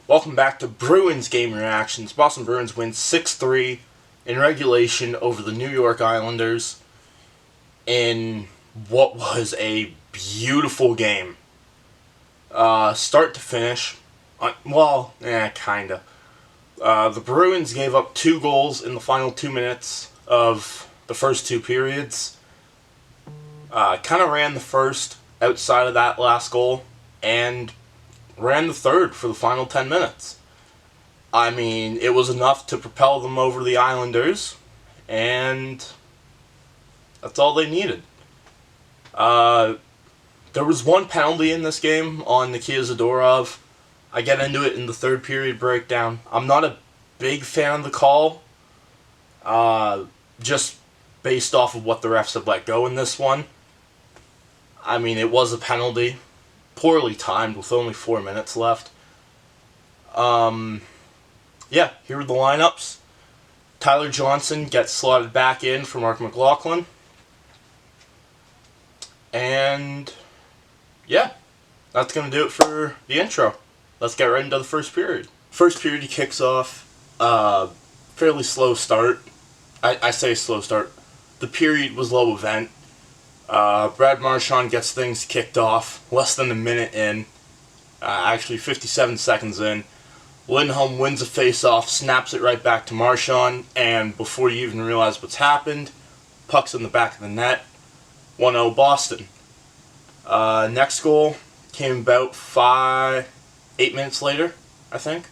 Welcome back to Bruins Game Reactions. Boston Bruins win 6-3 in regulation over the New York Islanders in what was a beautiful game. Start to finish. Kinda. The Bruins gave up 2 goals in the final 2 minutes of the first 2 periods. Kind of ran the first outside of that last goal, and ran the third for the final 10 minutes. I mean, it was enough to propel them over the Islanders, and that's all they needed. There was one penalty in this game on Nikita Zadorov. I get into it in the third period breakdown. I'm not a big fan of the call, just based off of what the refs have let go in this one. I mean, it was a penalty. Poorly timed with only 4 minutes left. Yeah, here are the lineups. Tyler Johnson gets slotted back in for Mark McLaughlin. And yeah, that's going to do it for the intro. Let's get right into the first period. First period he kicks off. Fairly slow start. I say slow start. The period was low event. Brad Marchand gets things kicked off less than a minute in. Actually 57 seconds in. Lindholm wins a face-off, snaps it right back to Marchand, and before you even realize what's happened, puck's in the back of the net. 1-0 Boston. Next goal came about 8 minutes later, I think.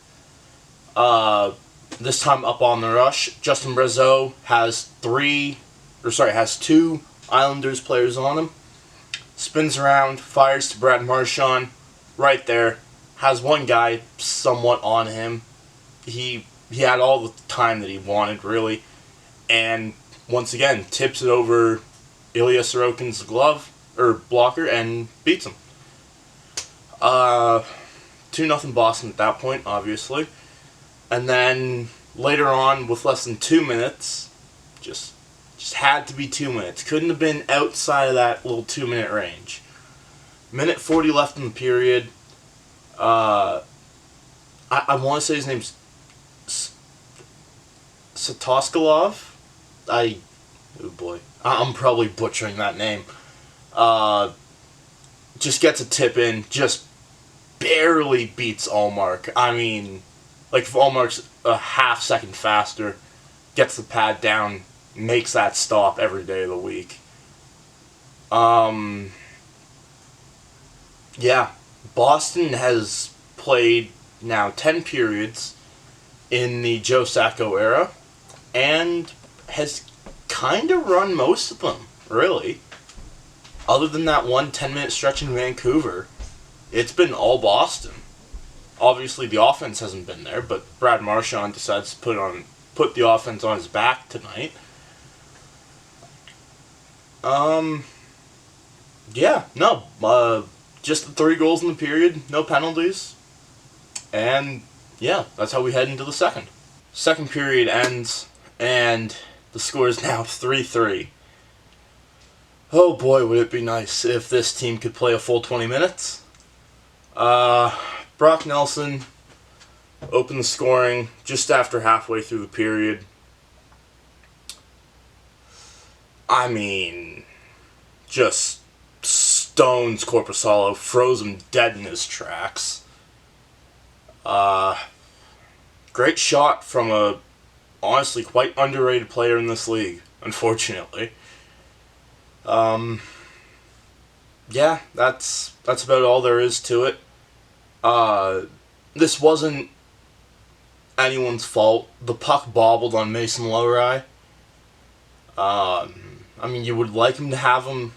This time up on the rush. Justin Brazeau has 2 Islanders players on him. Spins around, fires to Brad Marchand. Right there. Has one guy somewhat on him. He had all the time that he wanted, really. And once again, tips it over Ilya Sorokin's blocker, and beats him. 2-0 Boston at that point, obviously. And then later on, with less than 2 minutes, just had to be 2 minutes. Couldn't have been outside of that little 2-minute range. Minute 40 left in the period. I want to say his name's Satoskalov. Oh boy, I'm probably butchering that name. Just gets a tip in, just barely beats Allmark. I mean, like if Allmark's a half second faster, gets the pad down, makes that stop every day of the week. Yeah, Boston has played now 10 periods in the Joe Sacco era, and has kind of run most of them, really. Other than that one 10-minute stretch in Vancouver, it's been all Boston. Obviously, the offense hasn't been there, but Brad Marchand decides to put the offense on his back tonight. Just the 3 goals in the period, no penalties. And yeah, that's how we head into the second. Second period ends, and the score is now 3-3. Oh boy, would it be nice if this team could play a full 20 minutes. Brock Nelson opened the scoring just after halfway through the period. I mean, just stones Korpisalo, froze him dead in his tracks. Great shot from a honestly quite underrated player in this league, unfortunately. Yeah, that's about all there is to it. This wasn't anyone's fault. The puck bobbled on Mason Lohrei. I mean, you would like to have him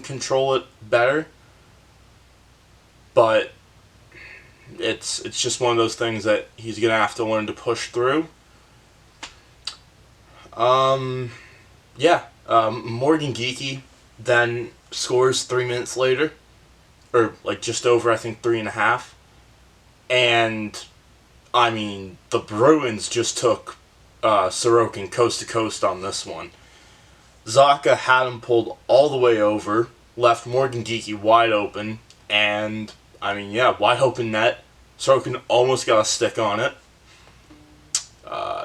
control it better, but it's just one of those things that he's gonna have to learn to push through. Morgan Geekie then scores 3 minutes later, or like just over, I think 3.5, and I mean the Bruins just took Sorokin coast to coast on this one. Zacha had him pulled all the way over, left Morgan Geekie wide open, and I mean, yeah, wide open net, Sorokin almost got a stick on it.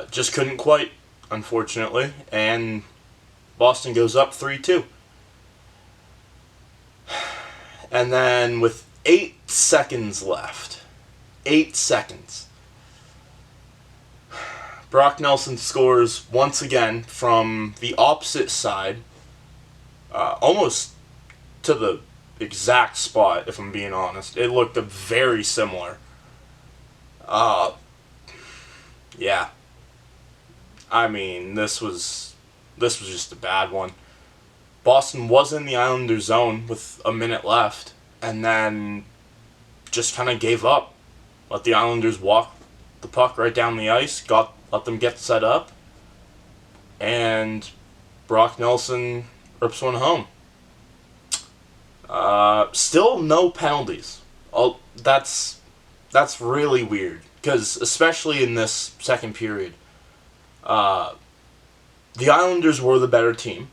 Just couldn't quite, unfortunately. And Boston goes up 3-2. And then with 8 seconds left, 8 seconds, Brock Nelson scores once again from the opposite side, almost to the exact spot, if I'm being honest. It looked very similar. Yeah. I mean, this was just a bad one. Boston was in the Islanders' zone with a minute left, and then just kind of gave up. Let the Islanders walk the puck right down the ice, let them get set up, and Brock Nelson rips one home. Still no penalties. That's really weird, because especially in this second period, the Islanders were the better team.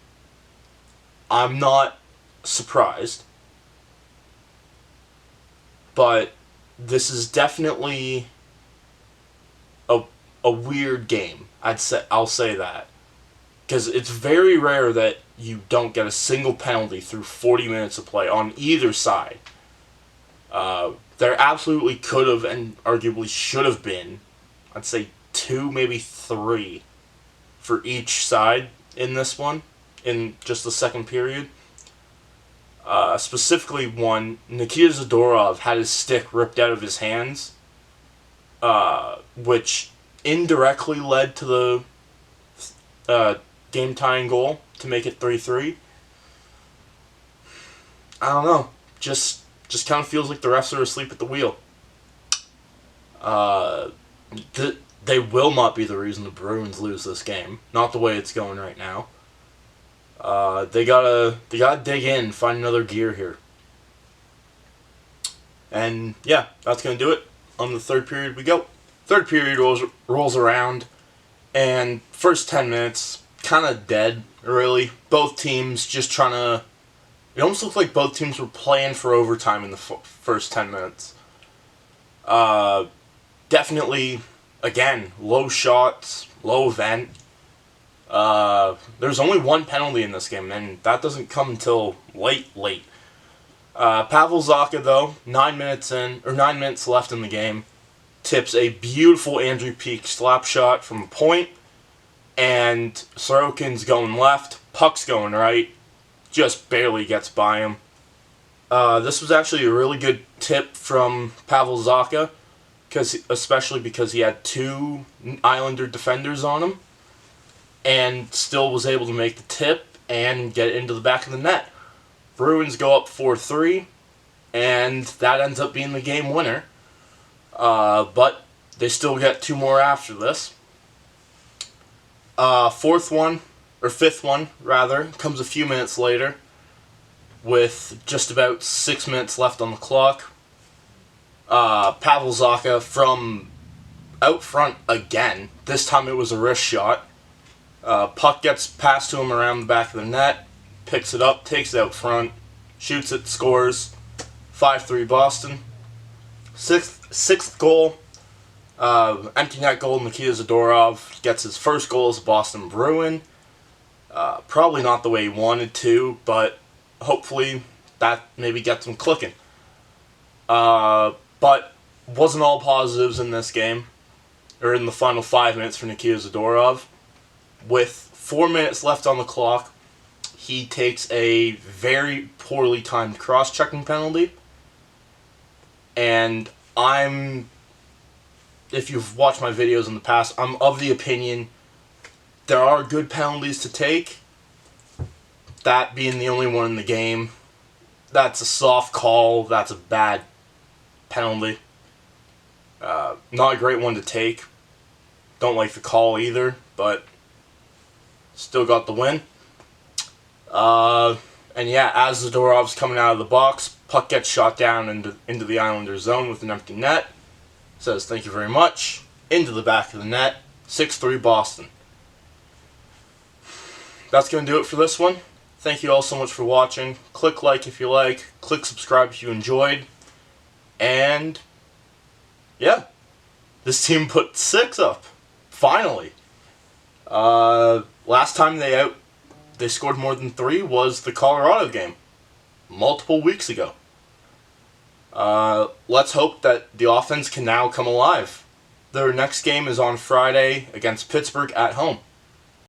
I'm not surprised, but this is definitely a weird game. I'll say that, because it's very rare that you don't get a single penalty through 40 minutes of play on either side. There absolutely could have and arguably should have been, I'd say 2, maybe 3 for each side in this one, in just the second period. Specifically one, Nikita Zadorov had his stick ripped out of his hands, which indirectly led to the game-tying goal to make it 3-3. I don't know. Just kind of feels like the refs are asleep at the wheel. They will not be the reason the Bruins lose this game. Not the way it's going right now. They gotta dig in, find another gear here. And yeah, that's gonna do it. On the third period we go. Third period rolls around, and first 10 minutes kind of dead. Really, both teams just trying to. It almost looked like both teams were playing for overtime in the first 10 minutes. Definitely, again, low shots, low event. There's only one penalty in this game, and that doesn't come until late. Pavel Zacha, though, 9 minutes left in the game, tips a beautiful Andrew Peak slap shot from a point, and Sorokin's going left, puck's going right, just barely gets by him. This was actually a really good tip from Pavel Zacha, especially because he had 2 Islander defenders on him, and still was able to make the tip and get it into the back of the net. Bruins go up 4-3, and that ends up being the game winner. But they still get 2 more after this. Fifth one, comes a few minutes later, with just about 6 minutes left on the clock. Pavel Zacha from out front again. This time it was a wrist shot. Puck gets passed to him around the back of the net, picks it up, takes it out front, shoots it, scores. 5-3 Boston. Sixth goal, empty net goal, Nikita Zadorov gets his first goal as a Boston Bruin. Probably not the way he wanted to, but hopefully that maybe gets him clicking. But wasn't all positives in this game, or in the final 5 minutes for Nikita Zadorov. With 4 minutes left on the clock, he takes a very poorly timed cross-checking penalty. And if you've watched my videos in the past, I'm of the opinion there are good penalties to take. That being the only one in the game, that's a soft call, that's a bad penalty. Not a great one to take. Don't like the call either, but still got the win. And yeah, as Zadorov's coming out of the box, puck gets shot down into the Islanders' zone with an empty net. Says thank you very much. Into the back of the net. 6-3 Boston. That's going to do it for this one. Thank you all so much for watching. Click like if you like. Click subscribe if you enjoyed. And Yeah, this team put 6 up. Finally. Last time they scored more than 3 was the Colorado game, multiple weeks ago. Let's hope that the offense can now come alive. Their next game is on Friday against Pittsburgh at home.